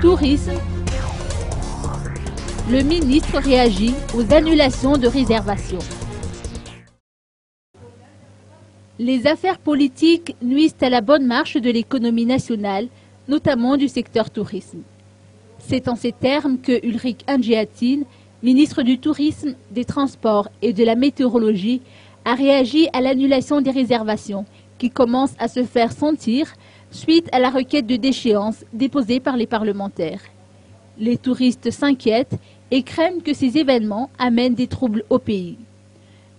Tourisme. Le ministre réagit aux annulations de réservations. Les affaires politiques nuisent à la bonne marche de l'économie nationale, notamment du secteur tourisme. C'est en ces termes que Ulrich Andjéatine, ministre du Tourisme, des Transports et de la Météorologie, a réagi à l'annulation des réservations qui commence à se faire sentir suite à la requête de déchéance déposée par les parlementaires. Les touristes s'inquiètent et craignent que ces événements amènent des troubles au pays.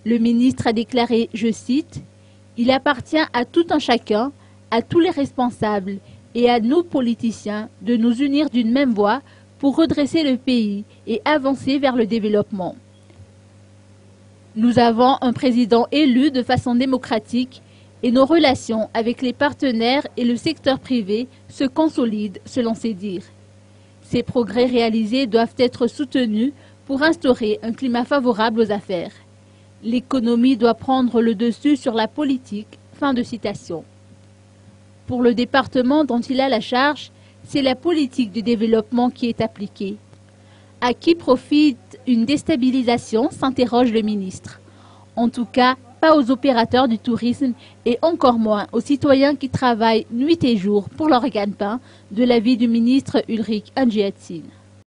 Le ministre a déclaré, je cite, « Il appartient à tout un chacun, à tous les responsables et à nous politiciens de nous unir d'une même voix pour redresser le pays et avancer vers le développement. Nous avons un président élu de façon démocratique et nos relations avec les partenaires et le secteur privé se consolident selon ses dires. Ces progrès réalisés doivent être soutenus pour instaurer un climat favorable aux affaires. L'économie doit prendre le dessus sur la politique. » Fin de citation. Pour le département dont il a la charge, c'est la politique de développement qui est appliquée. À qui profite une déstabilisation, s'interroge le ministre. En tout cas, pas aux opérateurs du tourisme et encore moins aux citoyens qui travaillent nuit et jour pour leur gagne-pain, de l'avis du ministre Ulrich Andjéatine.